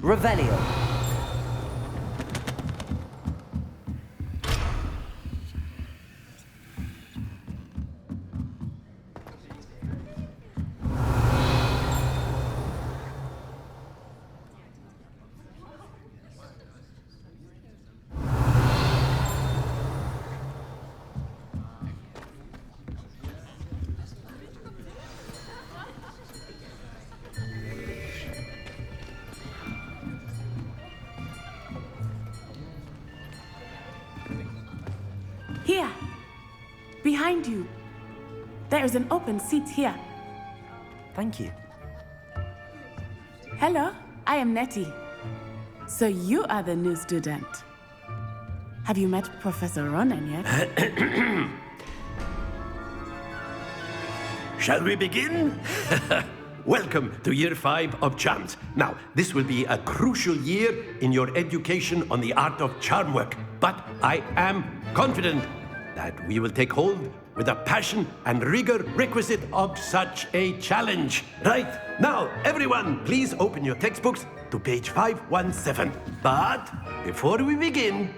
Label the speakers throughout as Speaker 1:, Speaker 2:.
Speaker 1: Revelio.
Speaker 2: Here, behind you. There is an open seat here.
Speaker 1: Thank you.
Speaker 2: Hello, I am Nettie. So you are the new student. Have you met Professor Ronan yet?
Speaker 3: Shall we begin? Welcome to Year 5 of Charms. Now, this will be a crucial year in your education on the art of charm work. But I am confident that we will take hold with the passion and rigor requisite of such a challenge. Right, now, everyone, please open your textbooks to page 517. But before we begin,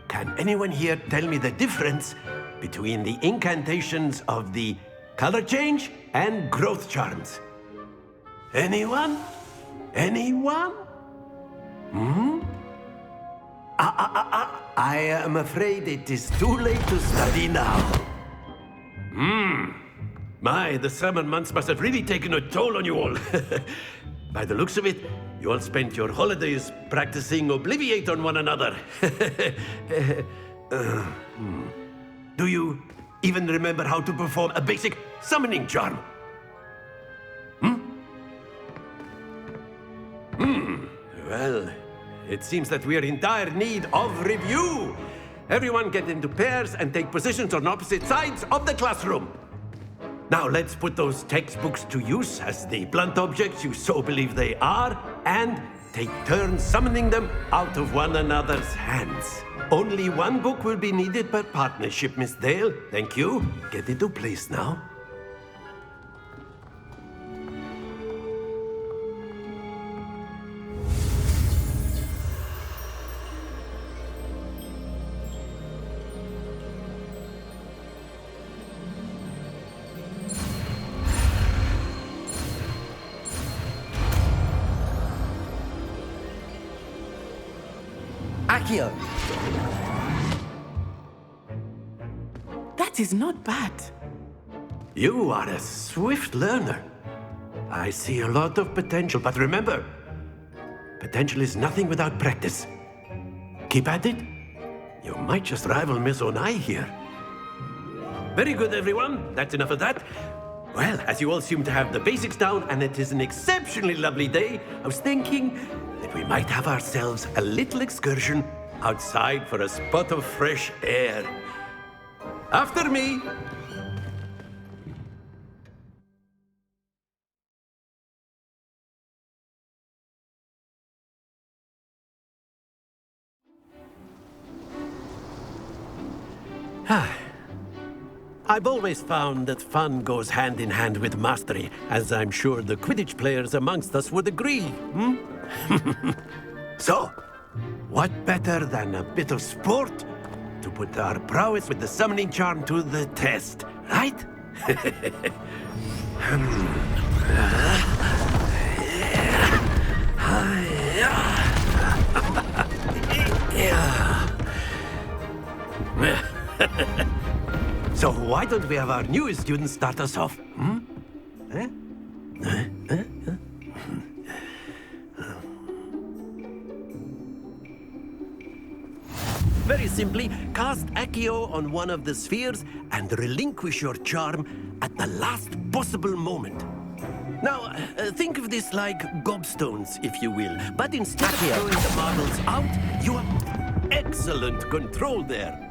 Speaker 3: can anyone here tell me the difference between the incantations of the color change and growth charms? Anyone? Anyone? I am afraid it is too late to study now. My, the summer months must have really taken a toll on you all. By the looks of it, you all spent your holidays practicing Obliviate on one another. Do you even remember how to perform a basic summoning charm? Well, it seems that we are in dire need of review. Everyone get into pairs and take positions on opposite sides of the classroom. Now let's put those textbooks to use as the blunt objects you so believe they are, and take turns summoning them out of one another's hands. Only one book will be needed per partnership, Miss Dale. Thank you. Get into place now.
Speaker 1: Accio.
Speaker 2: That is not bad.
Speaker 3: You are a swift learner. I see a lot of potential, but remember, potential is nothing without practice. Keep at it. You might just rival Miss Onai here. Very good, everyone. That's enough of that. Well, as you all seem to have the basics down, and it is an exceptionally lovely day, I was thinking that we might have ourselves a little excursion outside for a spot of fresh air. After me. I've always found that fun goes hand in hand with mastery, as I'm sure the Quidditch players amongst us would agree. So, what better than a bit of sport to put our prowess with the summoning charm to the test, right? So why don't we have our newest student start us off? Very simply, cast Accio on one of the spheres and relinquish your charm at the last possible moment. Now, think of this like gobstones, if you will. But instead of throwing the marbles out, you have excellent control there.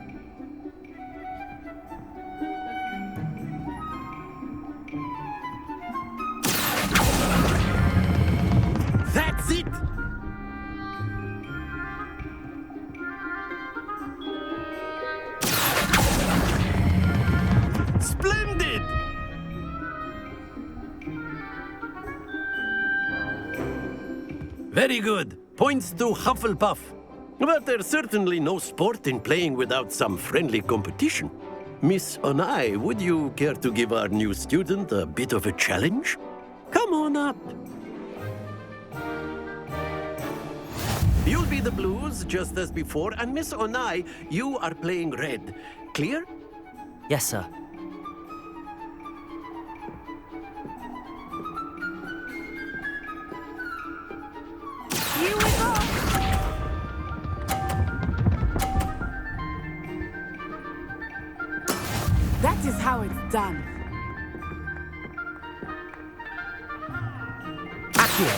Speaker 3: That's it! Splendid! Very good. Points to Hufflepuff. But there's certainly no sport in playing without some friendly competition. Miss Onai, would you care to give our new student a bit of a challenge? Come on up. You'll be the blues, just as before, and Miss Onai, you are playing red. Clear?
Speaker 1: Yes, sir.
Speaker 2: Here we go! That is how it's done.
Speaker 1: Accio.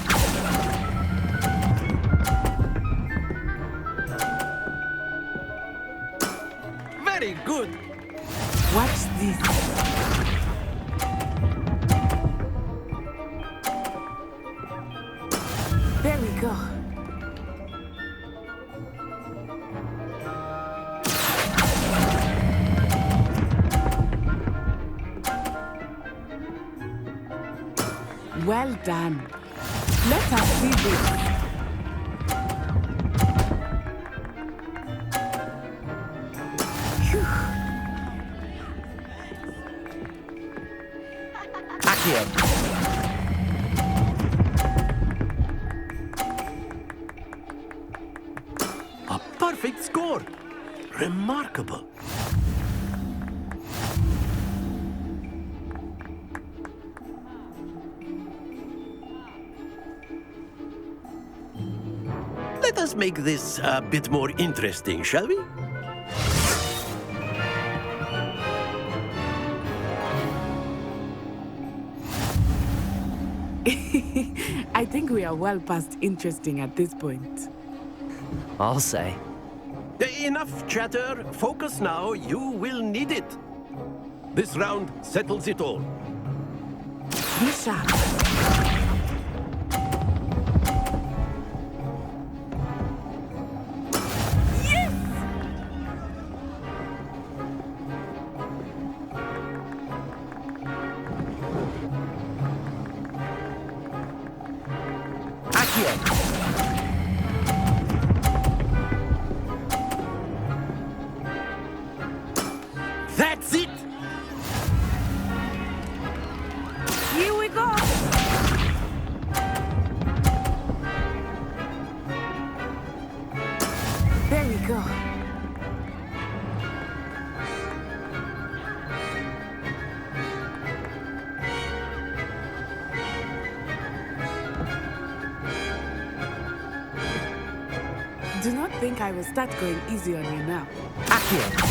Speaker 3: Very good.
Speaker 2: Watch this. There we go. Well done. Let us see this. Phew.
Speaker 1: Accio.
Speaker 3: A perfect score. Remarkable. Let us make this a bit more interesting, shall we?
Speaker 2: I think we are well past interesting at this point.
Speaker 1: I'll say.
Speaker 3: Enough chatter. Focus now. You will need it. This round settles it all.
Speaker 2: Be sharp.
Speaker 1: Accio.
Speaker 3: That's it.
Speaker 2: Here we go. There we go. Do not think I will start going easy on you now.
Speaker 1: Accio.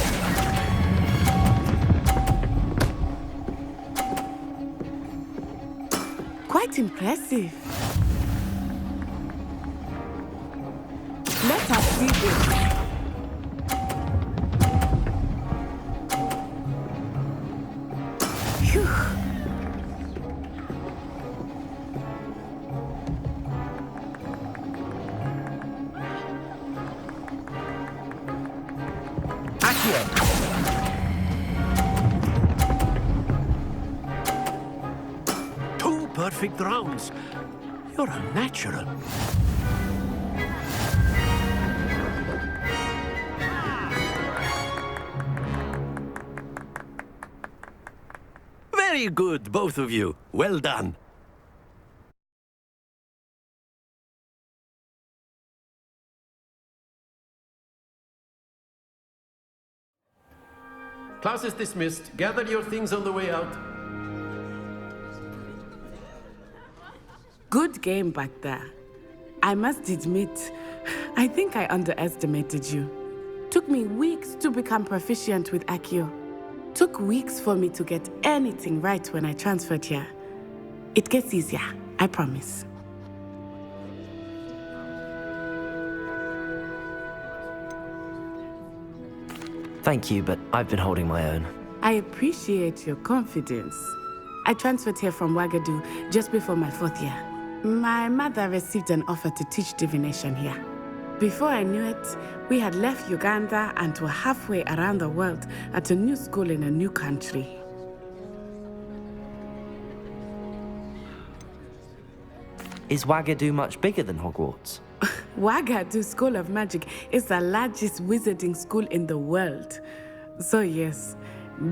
Speaker 2: Quite impressive. Let us see this. Phew.
Speaker 1: Accio.
Speaker 3: Two perfect rounds. You're a natural. Very good, both of you. Well done. Class is dismissed. Gather your things on the way out.
Speaker 2: Good game back there. I must admit, I think I underestimated you. Took me weeks to become proficient with Accio. Took weeks for me to get anything right when I transferred here. It gets easier, I promise.
Speaker 1: Thank you, but I've been holding my own.
Speaker 2: I appreciate your confidence. I transferred here from Wagadu just before my 4th year. My mother received an offer to teach divination here. Before I knew it, we had left Uganda and were halfway around the world at a new school in a new country.
Speaker 1: Is Wagadu much bigger than Hogwarts?
Speaker 2: Wagadu School of Magic is the largest wizarding school in the world. So yes,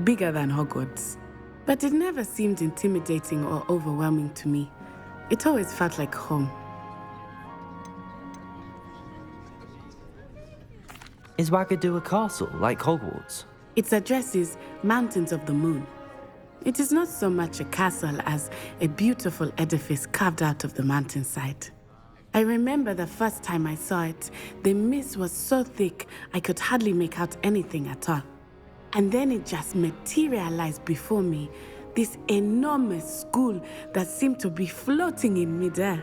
Speaker 2: bigger than Hogwarts. But it never seemed intimidating or overwhelming to me. It always felt like home.
Speaker 1: Is Wagadu a castle, like Hogwarts?
Speaker 2: Its address is Mountains of the Moon. It is not so much a castle as a beautiful edifice carved out of the mountainside. I remember the first time I saw it, the mist was so thick I could hardly make out anything at all. And then it just materialized before me, this enormous school that seemed to be floating in midair.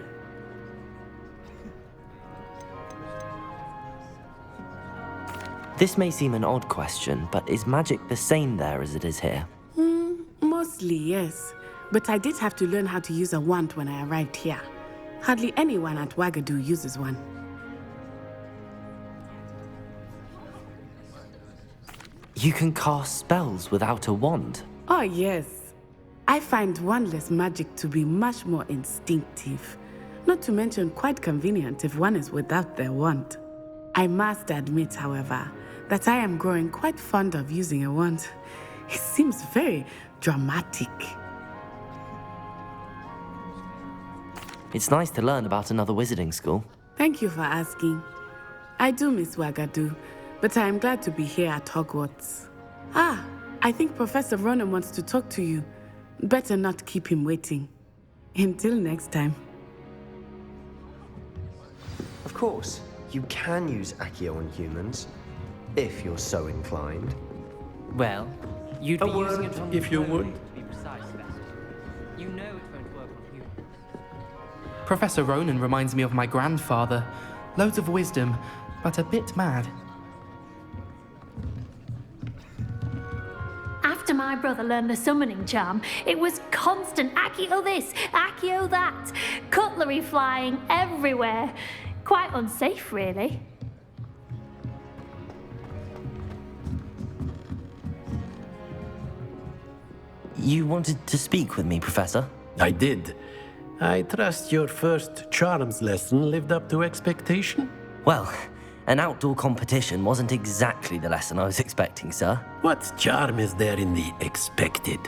Speaker 1: This may seem an odd question, but is magic the same there as it is here?
Speaker 2: Mostly, yes. But I did have to learn how to use a wand when I arrived here. Hardly anyone at Wagadu uses one.
Speaker 1: You can cast spells without a wand.
Speaker 2: Oh, yes. I find wandless magic to be much more instinctive. Not to mention quite convenient if one is without their wand. I must admit, however, that I am growing quite fond of using a wand. It seems very dramatic.
Speaker 1: It's nice to learn about another wizarding school.
Speaker 2: Thank you for asking. I do miss Wagadu, but I am glad to be here at Hogwarts. Ah, I think Professor Ronan wants to talk to you. Better not keep him waiting. Until next time.
Speaker 4: Of course, you can use Accio on humans, if you're so inclined.
Speaker 5: Well, you'd
Speaker 3: A
Speaker 5: be using
Speaker 3: word,
Speaker 5: it on
Speaker 3: if you would.
Speaker 5: to be precise, Sebastian. You know it won't work on humans.
Speaker 6: Professor Ronan reminds me of my grandfather. Loads of wisdom, but a bit mad.
Speaker 7: After my brother learned the summoning charm, it was constant Accio this, Accio that, cutlery flying everywhere. Quite unsafe, really.
Speaker 1: You wanted to speak with me, Professor?
Speaker 3: I did. I trust your first charms lesson lived up to expectation?
Speaker 1: Well, an outdoor competition wasn't exactly the lesson I was expecting, sir.
Speaker 3: What charm is there in the expected?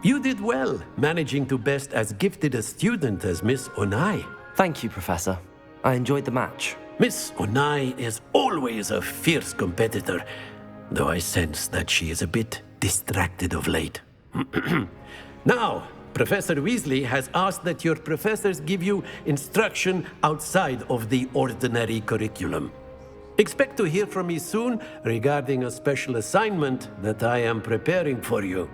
Speaker 3: You did well, managing to best as gifted a student as Miss Onai.
Speaker 1: Thank you, Professor. I enjoyed the match.
Speaker 3: Miss Onai is always a fierce competitor, though I sense that she is a bit distracted of late. Now, Professor Weasley has asked that your professors give you instruction outside of the ordinary curriculum. Expect to hear from me soon regarding a special assignment that I am preparing for you.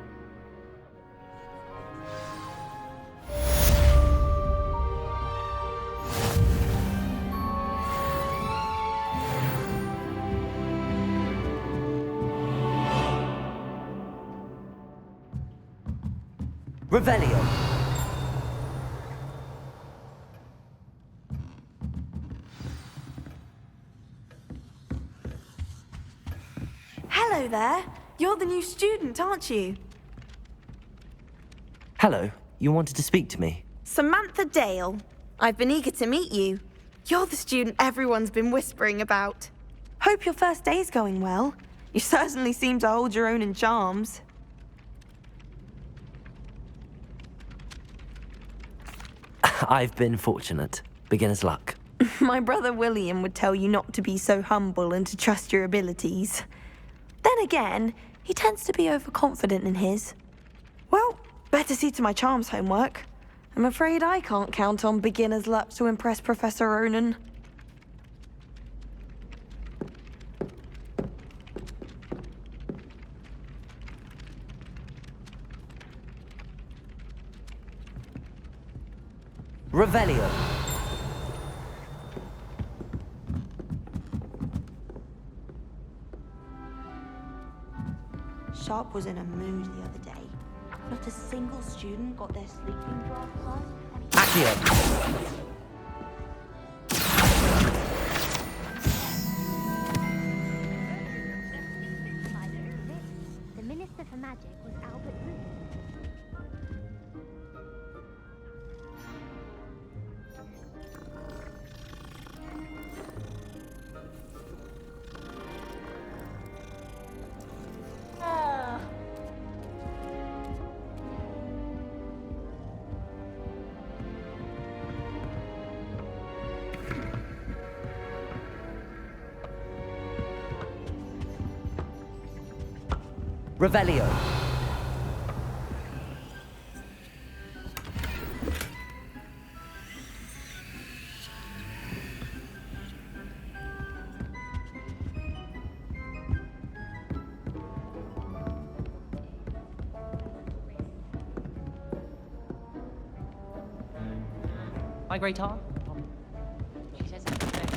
Speaker 1: Revelio.
Speaker 8: Hello there. You're the new student, aren't you?
Speaker 1: Hello. You wanted to speak to me?
Speaker 8: Samantha Dale. I've been eager to meet you. You're the student everyone's been whispering about. Hope your first day's going well. You certainly seem to hold your own in charms.
Speaker 1: I've been fortunate. Beginner's luck.
Speaker 8: My brother William would tell you not to be so humble and to trust your abilities. Then again, he tends to be overconfident in his. Well, better see to my charms homework. I'm afraid I can't count on beginner's luck to impress Professor Ronan.
Speaker 1: Revelio.
Speaker 9: Sharp was in a mood the other day. Not a single student got their sleeping drafts on.
Speaker 1: Accio.
Speaker 10: The Minister for Magic was Albert Root.
Speaker 1: Revelio.
Speaker 5: My great aunt. She says it's the best.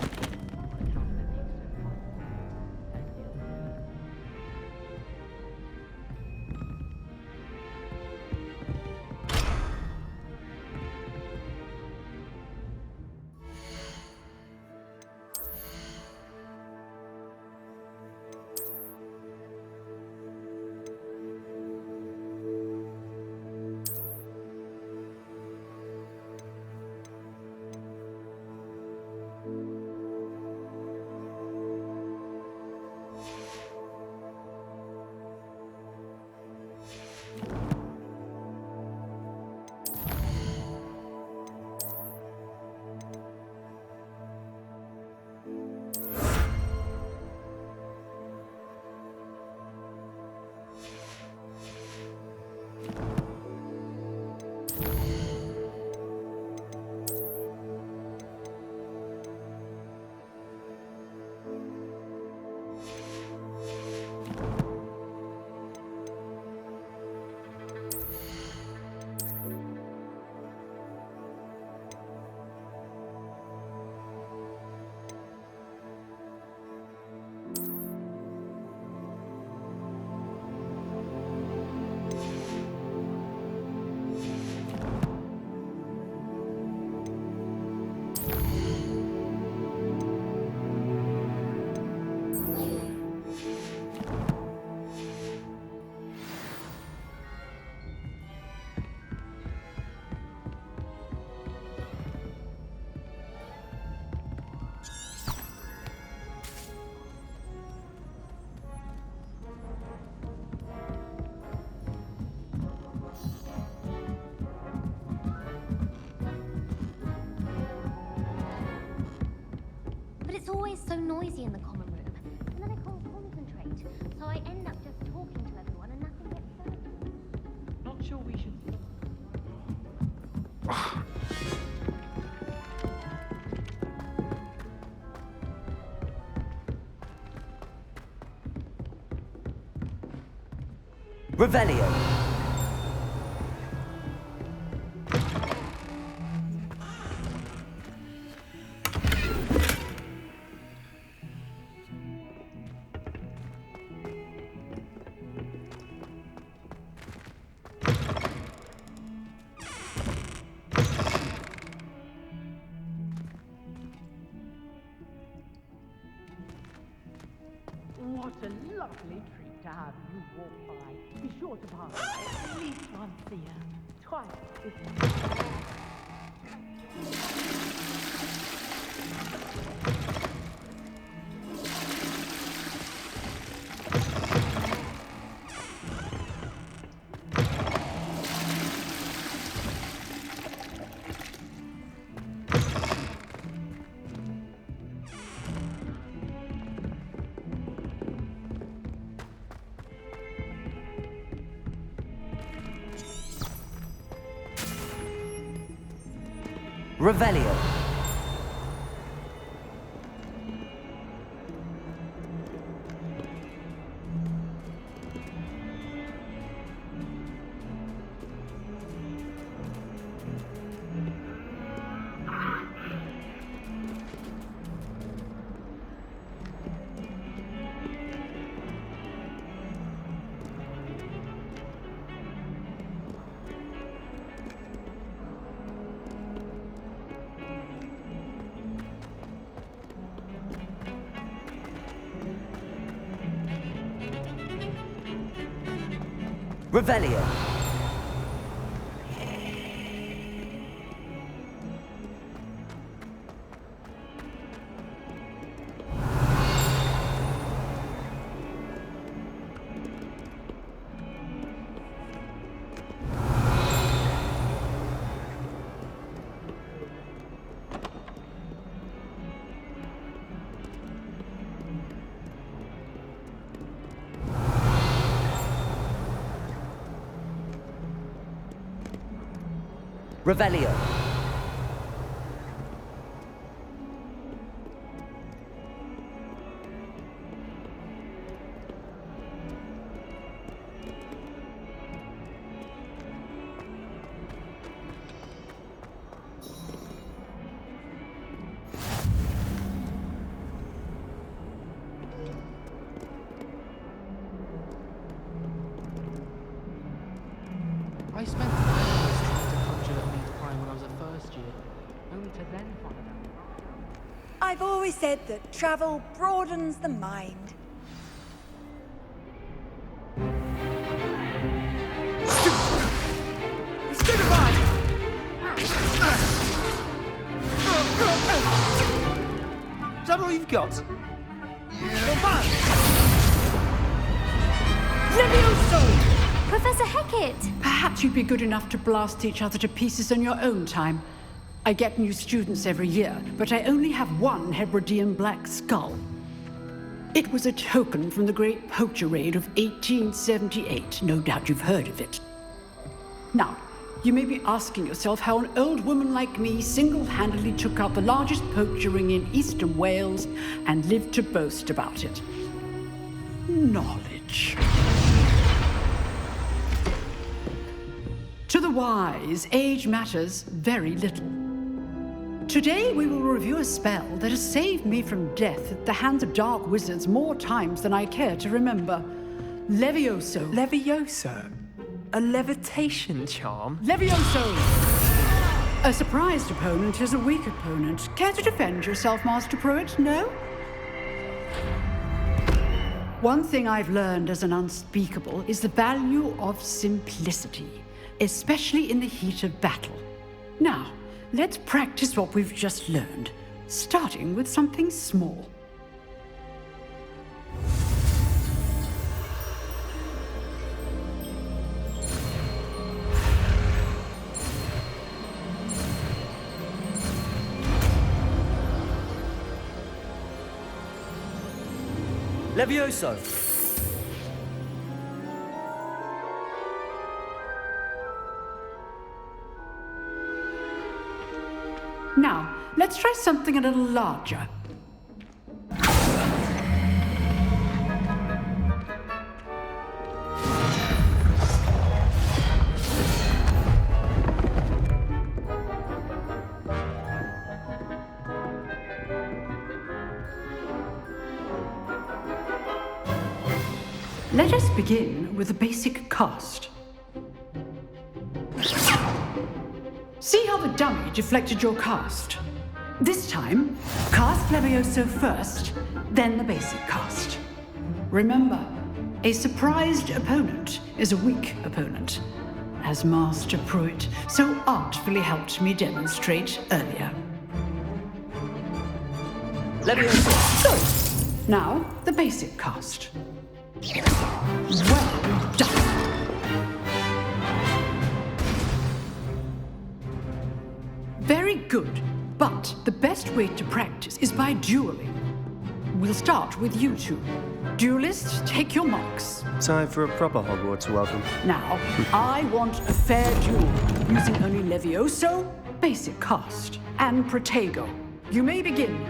Speaker 10: It's always so noisy in the common room, and then I can't concentrate, so I end up just talking to everyone and nothing gets done.
Speaker 5: Not sure we should.
Speaker 1: Revelio.
Speaker 11: What a lovely treat to have you walk by. Be sure to pass by at least once a year. Twice if you
Speaker 1: Revelio. Revelio. Revelio.
Speaker 6: I spent hours trying to conjure Elite Prime when I was at first year, only to then find out.
Speaker 12: I've always said that travel broadens the mind.
Speaker 4: Is that all you've got?
Speaker 11: Levioso!
Speaker 7: Professor Hecat!
Speaker 11: Perhaps you'd be good enough to blast each other to pieces in your own time. I get new students every year, but I only have one Hebridean black skull. It was a token from the Great Poacher Raid of 1878. No doubt you've heard of it. Now, you may be asking yourself how an old woman like me single-handedly took out the largest poacher ring in eastern Wales and lived to boast about it. Knowledge. To the wise, age matters very little. Today we will review a spell that has saved me from death at the hands of dark wizards more times than I care to remember. Levioso.
Speaker 13: Levioso? A levitation charm?
Speaker 11: Levioso! A surprised opponent is a weak opponent. Care to defend yourself, Master Pruitt? No? One thing I've learned as an unspeakable is the value of simplicity, especially in the heat of battle. Now, let's practice what we've just learned, starting with something small.
Speaker 1: Levioso.
Speaker 11: Now, let's try something a little larger. Let us begin with a basic cast. See how the dummy deflected your cast? This time, cast Levioso first, then the basic cast. Remember, a surprised opponent is a weak opponent, as Master Pruitt so artfully helped me demonstrate earlier.
Speaker 1: Levioso.
Speaker 11: Good. Now, the basic cast. Well done. Very good, but the best way to practice is by dueling. We'll start with you two. Duelists, take your marks.
Speaker 4: Time for a proper Hogwarts welcome.
Speaker 11: Now, I want a fair duel, using only Levioso, basic cast, and Protego. You may begin.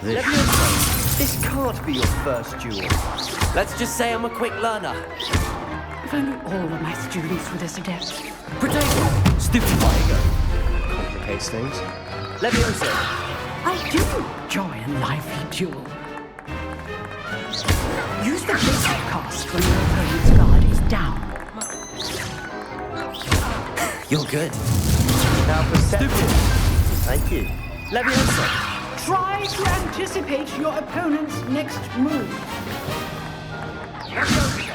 Speaker 4: This can't be your first duel.
Speaker 1: Let's just say I'm a quick learner.
Speaker 11: If only all of my students were this adept.
Speaker 1: Protego. Stupefy.
Speaker 4: Complicates things.
Speaker 1: Levioso.
Speaker 11: I do enjoy a lively duel. Use the basic cast when your opponent's guard is down.
Speaker 1: You're good.
Speaker 4: Now perception. Thank you.
Speaker 1: Levioso.
Speaker 11: Try to anticipate your opponent's next move.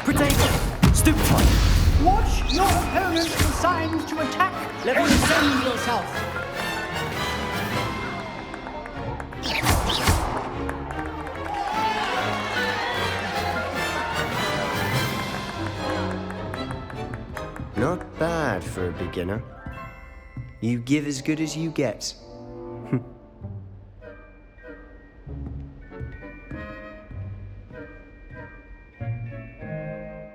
Speaker 1: Protego. Stupefy.
Speaker 11: Watch your opponent's signs to attack and defend yourself.
Speaker 4: Not bad for a beginner. You give as good as you get.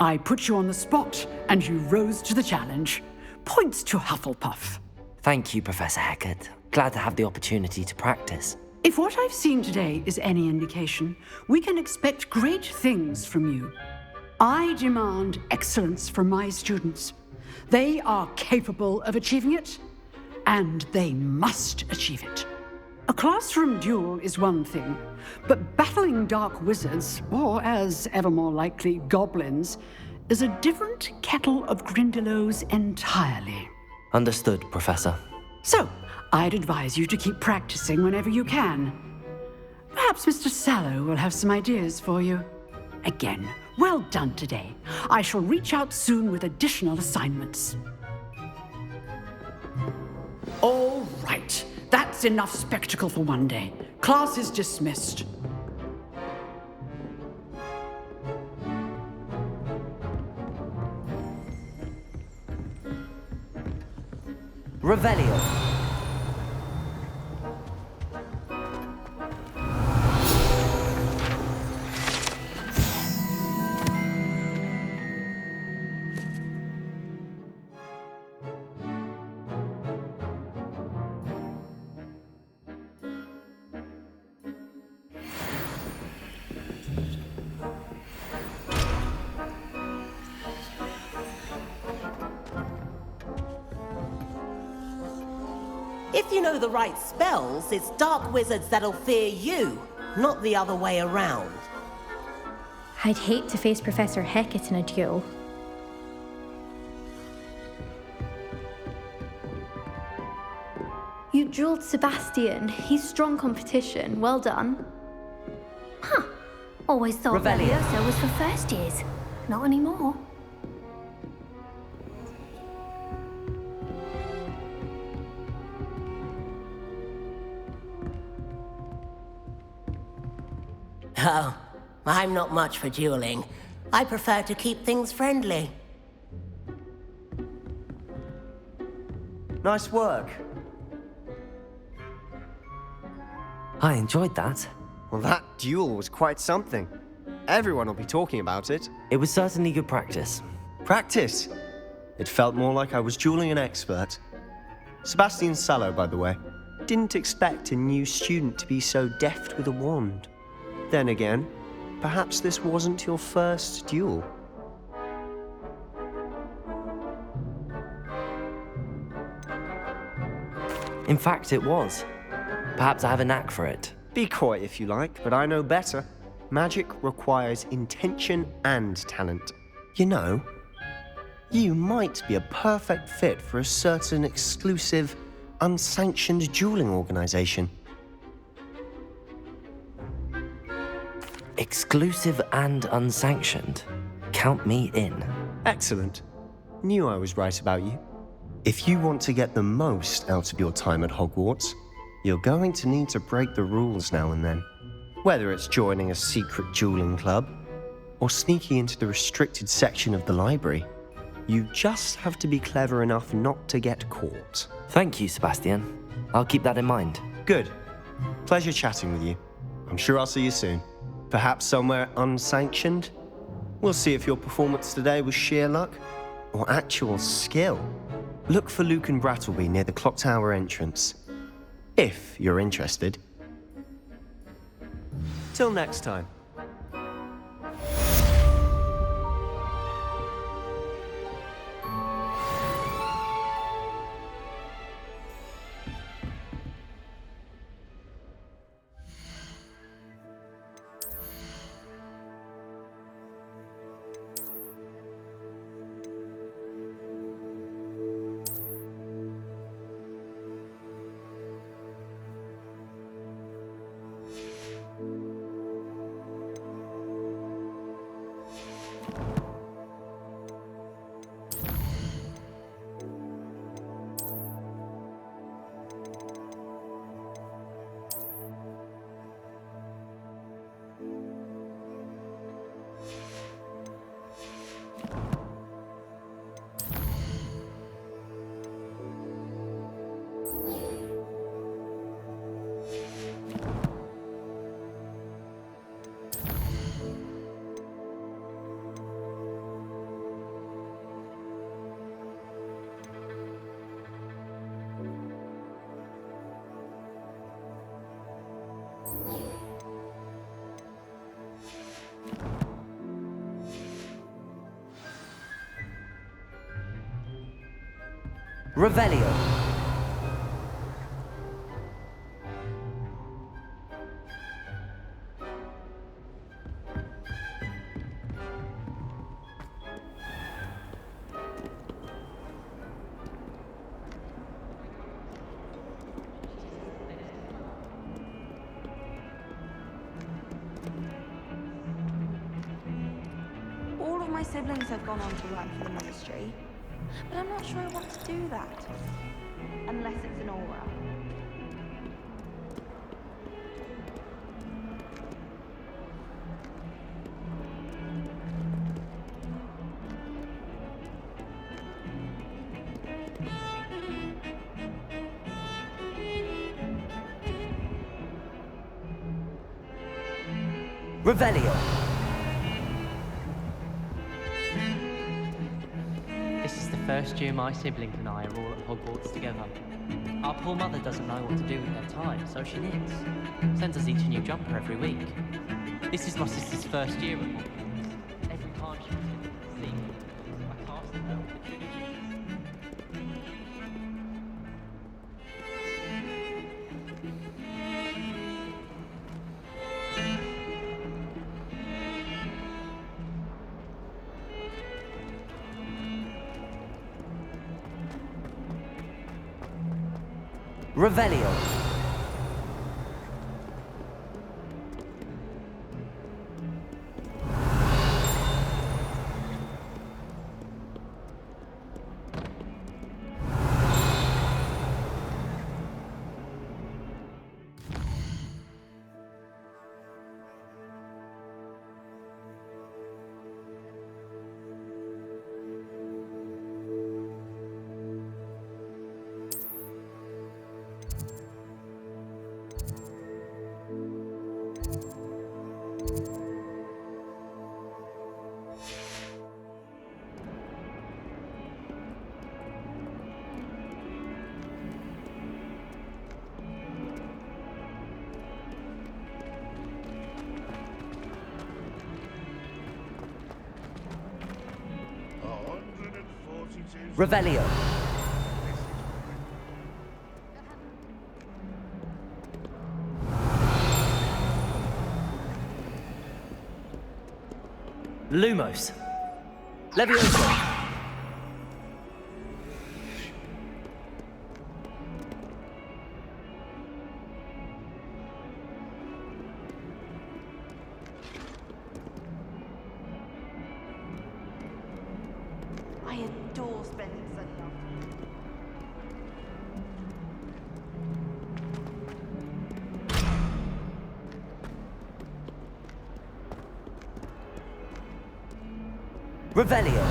Speaker 11: I put you on the spot, and you rose to the challenge. Points to Hufflepuff.
Speaker 1: Thank you, Professor Hecat. Glad to have the opportunity to practice.
Speaker 11: If what I've seen today is any indication, we can expect great things from you. I demand excellence from my students. They are capable of achieving it, and they must achieve it. A classroom duel is one thing, but battling dark wizards, or as ever more likely, goblins, is a different kettle of Grindylows entirely.
Speaker 1: Understood, Professor.
Speaker 11: So, I'd advise you to keep practicing whenever you can. Perhaps Mr. Sallow will have some ideas for you. Again, well done today. I shall reach out soon with additional assignments. All right. That's enough spectacle for one day. Class is dismissed.
Speaker 1: Revelio.
Speaker 14: If you know the right spells, it's dark wizards that'll fear you, not the other way around.
Speaker 15: I'd hate to face Professor Hecat in a duel. You dueled Sebastian. He's strong competition. Well done.
Speaker 7: Huh. Always thought Levioso was for first years. Not anymore.
Speaker 14: Oh, I'm not much for dueling. I prefer to keep things friendly.
Speaker 4: Nice work.
Speaker 1: I enjoyed that.
Speaker 4: Well, that duel was quite something. Everyone will be talking about it.
Speaker 1: It was certainly good practice.
Speaker 4: Practice? It felt more like I was dueling an expert. Sebastian Sallow, by the way. Didn't expect a new student to be so deft with a wand. Then again, perhaps this wasn't your first duel.
Speaker 1: In fact, it was. Perhaps I have a knack for it.
Speaker 4: Be coy if you like, but I know better. Magic requires intention and talent. You know, you might be a perfect fit for a certain exclusive, unsanctioned dueling organization.
Speaker 1: Exclusive and unsanctioned. Count me in.
Speaker 4: Excellent. Knew I was right about you. If you want to get the most out of your time at Hogwarts, you're going to need to break the rules now and then. Whether it's joining a secret dueling club or sneaking into the restricted section of the library, you just have to be clever enough not to get caught.
Speaker 1: Thank you, Sebastian. I'll keep that in mind.
Speaker 4: Good. Pleasure chatting with you. I'm sure I'll see you soon. Perhaps somewhere unsanctioned? We'll see if your performance today was sheer luck or actual skill. Look for Luke and Brattleby near the clock tower entrance, if you're interested. Till next time.
Speaker 1: Revelio.
Speaker 8: All of my siblings have gone on to work for the ministry, but I'm not sure I want to do that. Unless it's an aura.
Speaker 1: Revelio.
Speaker 5: This is the first year my siblings and I are all at Hogwarts together. Our poor mother doesn't know what to do with her time, so she knits. Sends us each a new jumper every week. This is my sister's first year at Hogwarts. Every time she was in the secret, I cast her with the tradition.
Speaker 1: Revelio. Revelio. Lumos. Levioso.
Speaker 8: I adore spending Sunday afternoons.
Speaker 1: Revelio.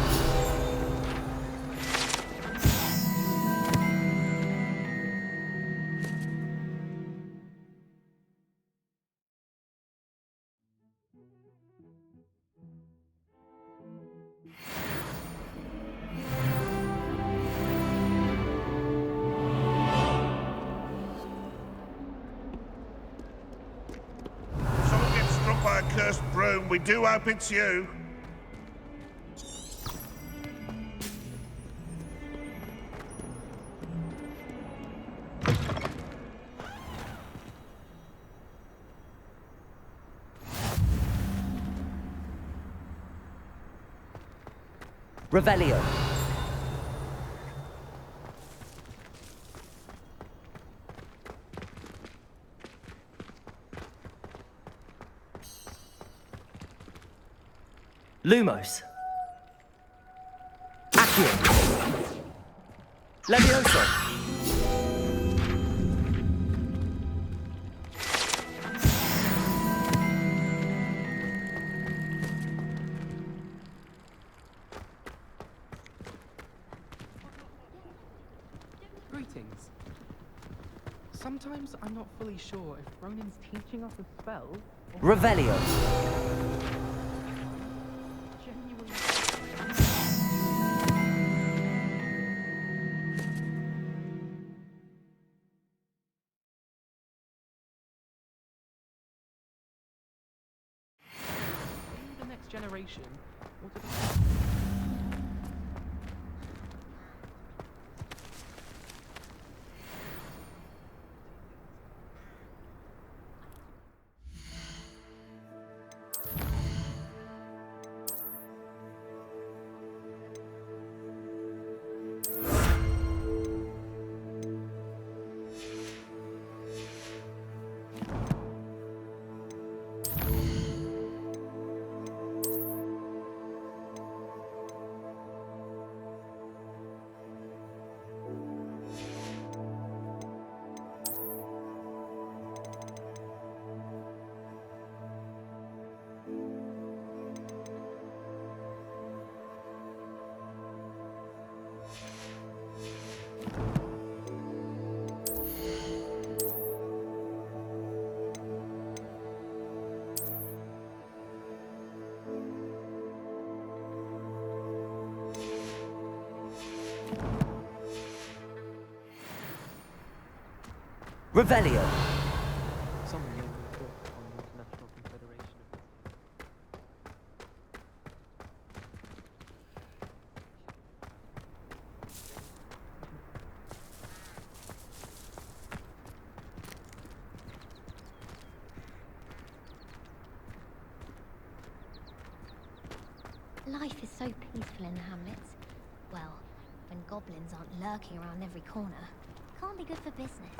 Speaker 16: Someone gets struck by a cursed broom, we do hope it's you.
Speaker 1: Revelio. Lumos. Accio. Levioso.
Speaker 6: Greetings. Sometimes I'm not fully sure if Ronin's teaching us a spell or...
Speaker 1: Revelio.
Speaker 6: generation.
Speaker 1: Revelio.
Speaker 6: Some young report on the International Confederation of...
Speaker 10: Life is so peaceful in the hamlets. Well, when goblins aren't lurking around every corner. Can't be good for business.